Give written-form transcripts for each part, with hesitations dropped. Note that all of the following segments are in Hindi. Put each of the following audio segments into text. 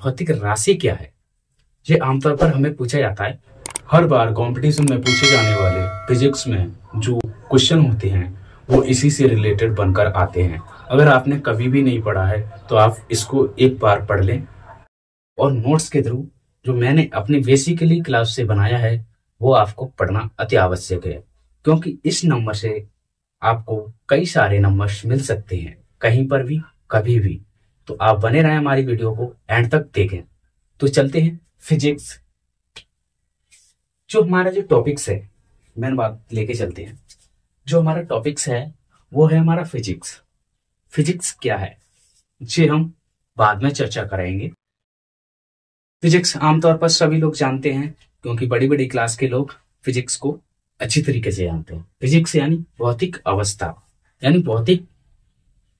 भौतिक राशि क्या है? ये आमतौर पर हमें पूछा जाता है। हर बार कंपटीशन में पूछे जाने वाले फिजिक्स में जो क्वेश्चन होते हैं वो इसी से रिलेटेड बनकर आते हैं। अगर आपने कभी भी नहीं पढ़ा है तो आप इसको एक बार पढ़ लें, और नोट्स के थ्रू जो मैंने अपनी बेसिकली क्लास से बनाया है वो आपको पढ़ना अति आवश्यक है, क्योंकि इस नंबर से आपको कई सारे नंबर्स मिल सकते हैं कहीं पर भी कभी भी। तो आप बने रहें, हमारी वीडियो को एंड तक देखें। तो चलते हैं फिजिक्स। जो हमारा जो टॉपिक्स है, मेन बात लेके चलते हैं। जो हमारा टॉपिक्स है वो है हमारा फिजिक्स। फिजिक्स क्या है ये हम बाद में चर्चा करेंगे। फिजिक्स आमतौर पर सभी लोग जानते हैं, क्योंकि बड़ी बड़ी क्लास के लोग फिजिक्स को अच्छी तरीके से जानते हैं। फिजिक्स यानी भौतिक अवस्था, यानी भौतिक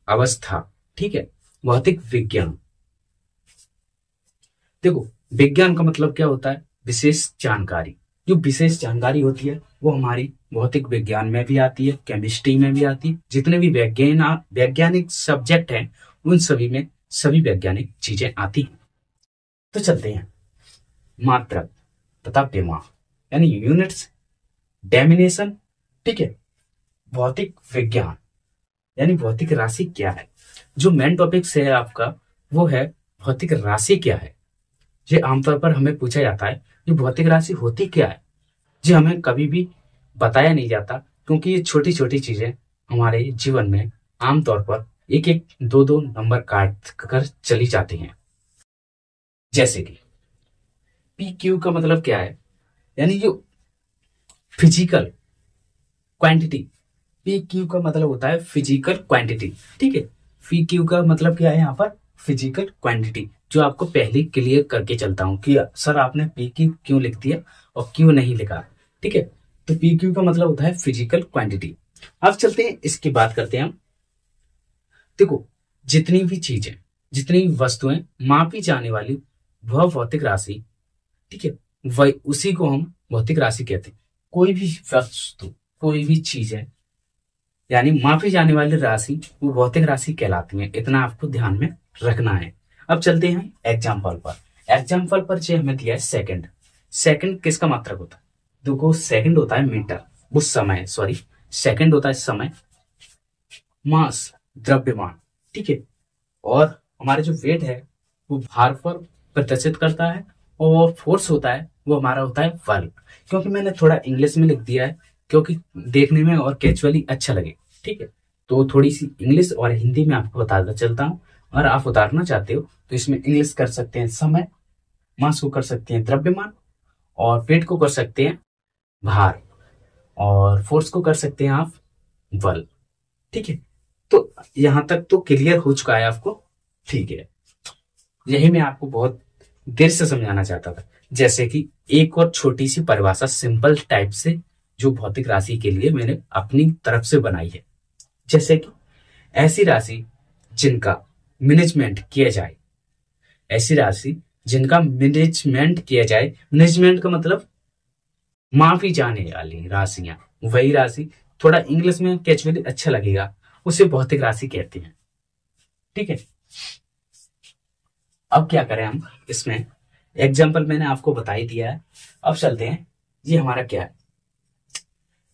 अवस्था, ठीक है, भौतिक विज्ञान। देखो, विज्ञान का मतलब क्या होता है? विशेष जानकारी। जो विशेष जानकारी होती है वो हमारी भौतिक विज्ञान में भी आती है, केमिस्ट्री में भी आती है। जितने भी वैज्ञानिक सब्जेक्ट हैं उन सभी में सभी वैज्ञानिक चीजें आती हैं। तो चलते हैं। मात्रक तथा पैमाना यानी यूनिट्स, डेमिनेशन, ठीक है। भौतिक विज्ञान यानी भौतिक राशि क्या है? जो मेन टॉपिक्स है आपका वो है भौतिक राशि क्या है। ये आमतौर पर हमें पूछा जाता है कि भौतिक राशि होती क्या है। ये हमें कभी भी बताया नहीं जाता, क्योंकि ये छोटी छोटी चीजें हमारे जीवन में आमतौर पर एक एक दो दो नंबर काट कर चली जाती हैं। जैसे कि पी क्यू का मतलब क्या है? यानी जो फिजिकल क्वांटिटी, पी क्यू का मतलब होता है फिजिकल क्वांटिटी, ठीक है। पी क्यू का मतलब क्या है यहाँ पर? Physical quantity. जो आपको पहले क्लियर करके चलता हूं कि सर आपने पी क्यू क्यों लिख दिया और क्यों नहीं लिखा, ठीक है। तो पी क्यू का मतलब होता है फिजिकल क्वांटिटी। अब चलते हैं, इसकी बात करते हैं हम। देखो, जितनी भी चीजें, जितनी भी वस्तुएं मापी जाने वाली वह भौतिक राशि, ठीक है, वही उसी को हम भौतिक राशि कहते हैं। कोई भी वस्तु, कोई भी चीज है यानी मापी जाने वाली राशि वो भौतिक राशि कहलाती है। इतना आपको ध्यान में रखना है। अब चलते हैं एग्जाम्पल पर। एग्जाम्पल पर जो हमें दिया है सेकंड। सेकंड किसका मात्रक होता है? देखो, सेकंड होता है मीटर, उस समय, सॉरी, सेकंड होता है समय, मास द्रव्यमान, ठीक है, और हमारा जो वेट है वो भार पर प्रदर्शित करता है, और फोर्स होता है वो हमारा होता है बल। क्योंकि मैंने थोड़ा इंग्लिश में लिख दिया है क्योंकि देखने में और कैजुअली अच्छा लगे, ठीक है। तो थोड़ी सी इंग्लिश और हिंदी में आपको बताता चलता हूँ। और आप उतारना चाहते हो तो इसमें इंग्लिश कर सकते हैं समय, मास को कर सकते हैं द्रव्यमान, और वेट को कर सकते हैं भार, और फोर्स को कर सकते हैं आप बल, ठीक है। तो यहां तक तो क्लियर हो चुका है आपको, ठीक है। यही मैं आपको बहुत देर से समझाना चाहता था। जैसे कि एक और छोटी सी परिभाषा सिंपल टाइप से जो भौतिक राशि के लिए मैंने अपनी तरफ से बनाई है। जैसे कि ऐसी राशि जिनका मैनेजमेंट किया जाए, ऐसी राशि जिनका मैनेजमेंट किया जाए। मैनेजमेंट का मतलब मापी जाने वाली राशियां, वही राशि, थोड़ा इंग्लिश में कैजुअली अच्छा लगेगा, उसे भौतिक राशि कहते हैं, ठीक है। अब क्या करें हम इसमें? एग्जाम्पल मैंने आपको बता ही दिया है। अब चलते हैं, ये हमारा क्या है?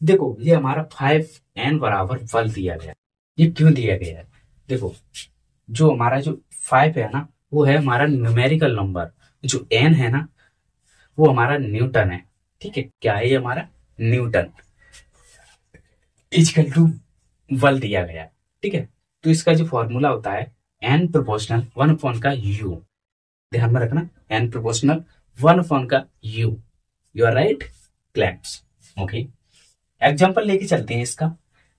देखो, ये हमारा 5n बराबर बल दिया गया। ये क्यों दिया गया है? देखो, जो हमारा जो 5 है ना वो है हमारा न्यूमेरिकल नंबर, जो n है ना वो हमारा न्यूटन है, ठीक है। क्या है ये? हमारा न्यूटन इक्वल टू बल दिया गया, ठीक है। तो इसका जो फॉर्मूला होता है n प्रोपोर्शनल 1 का u, ध्यान में रखना, n प्रोपोर्शनल 1 का u। You are right, claps, okay. Example लेके चलते हैं इसका।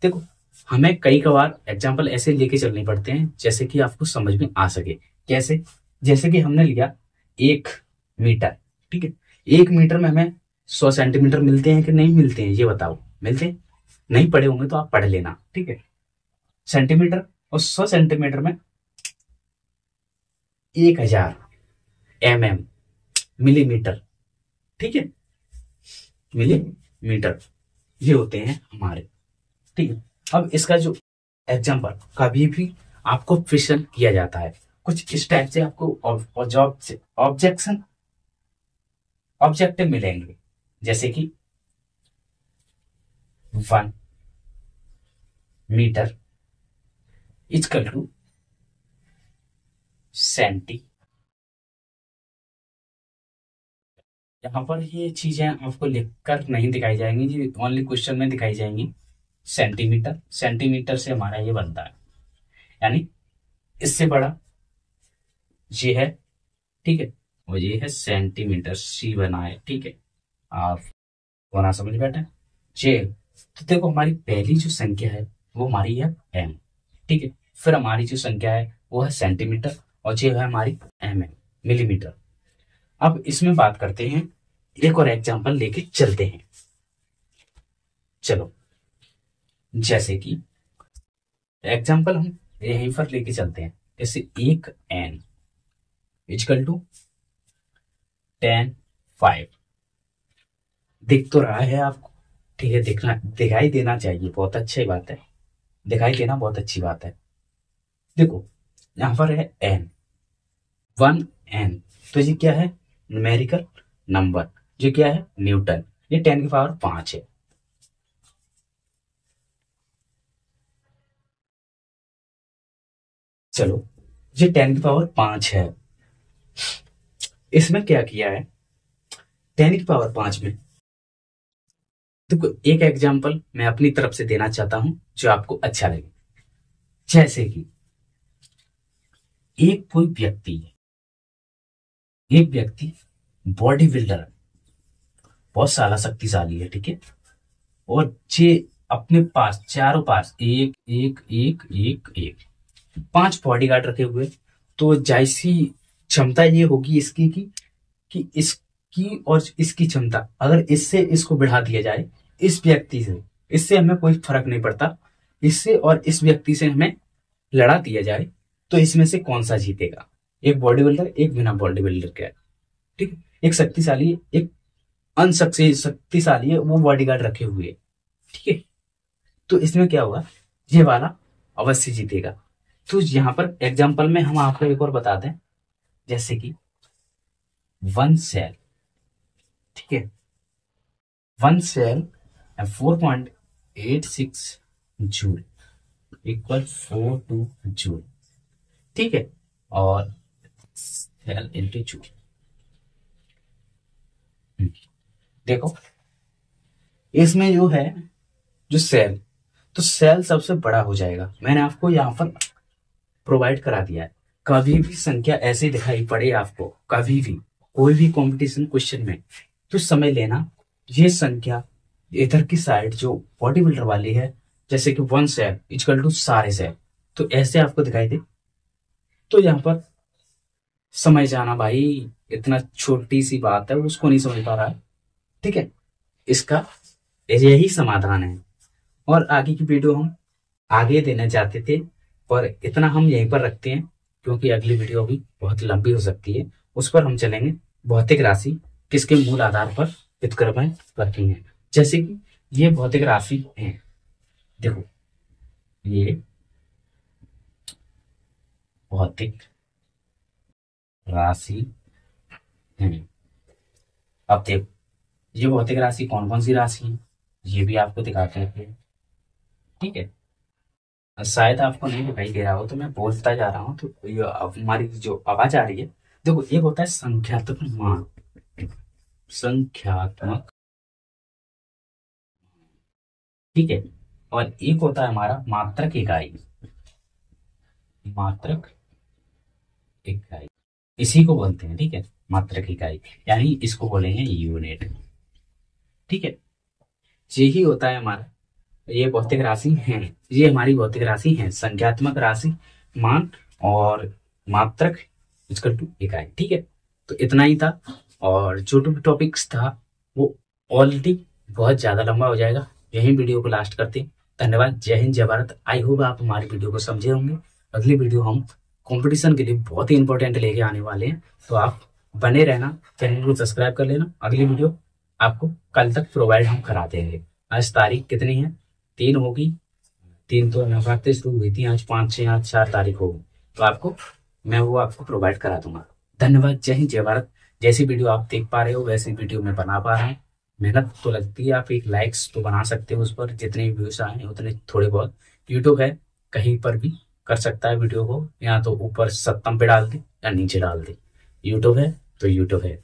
देखो, हमें कई बार एग्जाम्पल ऐसे लेके चलने पड़ते हैं जैसे कि आपको समझ में आ सके। कैसे? जैसे कि हमने लिया 1 मीटर, ठीक है। 1 मीटर में हमें 100 सेंटीमीटर मिलते हैं कि नहीं मिलते हैं? ये बताओ। मिलते हैं? नहीं पढ़े होंगे तो आप पढ़ लेना, ठीक है। सेंटीमीटर, और 100 सेंटीमीटर में 1000 mm, मिलीमीटर, ठीक है, मिलीमीटर, ये होते हैं हमारे, ठीक है। अब इसका जो एग्जाम्पल कभी भी आपको क्वेश्चन किया जाता है, कुछ इस टाइप से आपको ऑब्जेक्टिव मिलेंगे, जैसे कि 1 मीटर इक्वल टू सेंटी। यहाँ पर ये चीजें आपको लिखकर नहीं दिखाई जाएंगी, ये ओनली क्वेश्चन में दिखाई जाएंगी। सेंटीमीटर, सेंटीमीटर से हमारा ये बनता है, यानी इससे बड़ा ये है, ठीक है, और ये है सेंटीमीटर, सी बना है, ठीक है, आप बना समझ बैठे ये। तो देखो हमारी पहली जो संख्या है वो हमारी है एम, ठीक है, फिर हमारी जो संख्या है वो है सेंटीमीटर, और ये है हमारी एम है मिलीमीटर। अब इसमें बात करते हैं, एक और एग्जांपल लेके चलते हैं। चलो, जैसे कि एग्जांपल हम यहीं पर लेके चलते हैं, जैसे 1 n इक्वल टू 10 5। दिख तो रहा है आपको, ठीक है, दिखाई देना चाहिए, बहुत अच्छी बात है, दिखाई देना बहुत अच्छी बात है। देखो यहां पर है n, 1 n, तो ये क्या है, न्यूमेरिकल नंबर, ये क्या है, न्यूटन, ये 10 की पावर 5 है। चलो, ये 10 की पावर 5 है, इसमें क्या किया है, 10 की पावर 5 में देखो एक एग्जांपल मैं अपनी तरफ से देना चाहता हूं जो आपको अच्छा लगे। जैसे कि कोई व्यक्ति, एक व्यक्ति बॉडी बिल्डर, बहुत सारा शक्तिशाली है, ठीक है, और ये अपने पास चारों पास एक एक एक एक एक 5 बॉडीगार्ड रखे हुए, तो जैसी क्षमता ये होगी इसकी कि इसकी और इसकी क्षमता, अगर इससे इसको बढ़ा दिया जाए, इस व्यक्ति से, इससे हमें कोई फर्क नहीं पड़ता, इससे और इस व्यक्ति से हमें लड़ा दिया जाए, तो इसमें से कौन सा जीतेगा, एक बॉडी बिल्डर एक बिना बॉडी बिल्डर के, ठीक है, एक शक्तिशाली एक शक्तिशाली है, वो बॉडीगार्ड रखे हुए, ठीक है, तो इसमें क्या होगा, ये वाला अवश्य जीतेगा। तो यहां पर एग्जाम्पल में हम आपको एक और बता दें, जैसे कि 1 सेल, ठीक है, 1 सेल 4.86 जूल इक्वल 42 जूल, ठीक है, और सेल इंटू जूल। देखो इसमें जो है जो सेल, तो सेल सबसे बड़ा हो जाएगा, मैंने आपको यहां पर प्रोवाइड करा दिया है। कभी भी संख्या ऐसे दिखाई पड़े आपको, कभी भी कोई भी कंपटीशन क्वेश्चन में, तो समय लेना, ये संख्या इधर की साइड जो बॉडी बिल्डर वाली है, जैसे कि 1 सेल इक्वल टू सारे सेल, तो ऐसे आपको दिखाई दे, तो यहाँ पर समझ जाना भाई, इतना छोटी सी बात है, उसको नहीं समझ पा रहा है, ठीक है, इसका यही समाधान है। और आगे की वीडियो हम आगे देना चाहते थे, पर इतना हम यहीं पर रखते हैं, क्योंकि अगली वीडियो भी बहुत लंबी हो सकती है, उस पर हम चलेंगे भौतिक राशि किसके मूल आधार पर व्युत्क्रमण करती हैं। जैसे कि ये भौतिक राशि है, देखो ये भौतिक राशि है। अब देखो ये भौतिक राशि कौन कौन सी राशि है, ये भी आपको दिखाते हैं, ठीक है, शायद आपको नहीं दिखाई दे रहा हो तो मैं बोलता जा रहा हूं, तो ये हमारी जो आवाज आ रही है, देखो एक होता है संख्यात्मक मान, संख्यात्मक, ठीक है, और एक होता है हमारा मात्रक इकाई, मात्रक इकाई, इसी को बोलते हैं, ठीक है, मात्रक इकाई, यानी इसको बोलेंगे यूनिट, ठीक है, यही होता है हमारा, ये भौतिक राशि है, ये हमारी भौतिक राशि है, संख्यात्मक राशि, मान और मात्रक इक्वल टू इकाई, ठीक है, तो इतना ही था, और जो टॉपिक्स था वो ऑलरेडी बहुत ज्यादा लंबा हो जाएगा, यही वीडियो को लास्ट करते हैं। धन्यवाद, जय हिंद, जय भारत। आई होप आप हमारी वीडियो को समझे होंगे। अगली वीडियो हम कंपटीशन के लिए बहुत ही इंपॉर्टेंट लेके आने वाले हैं, तो आप बने रहना, चैनल को सब्सक्राइब कर लेना। अगली वीडियो आपको कल तक प्रोवाइड हम करा देंगे। आज तारीख कितनी है, 3 होगी, 3 तो नवरात्रि शुरू हुई थी, आज 5 6 आज 4 तारीख होगी, तो आपको मैं वो आपको प्रोवाइड करा दूंगा। धन्यवाद। जय हिंद, जय भारत। जैसी वीडियो आप देख पा रहे हो वैसी वीडियो मैं बना पा रहा हूँ। मेहनत तो लगती है, आप एक लाइक्स तो बना सकते हो उस पर, जितने व्यूज आए उतने थोड़े बहुत। यूट्यूब है, कहीं पर भी कर सकता है वीडियो को, या तो ऊपर सत्तम पे डाल दे या नीचे डाल दे। यूट्यूब है तो यूट्यूब है।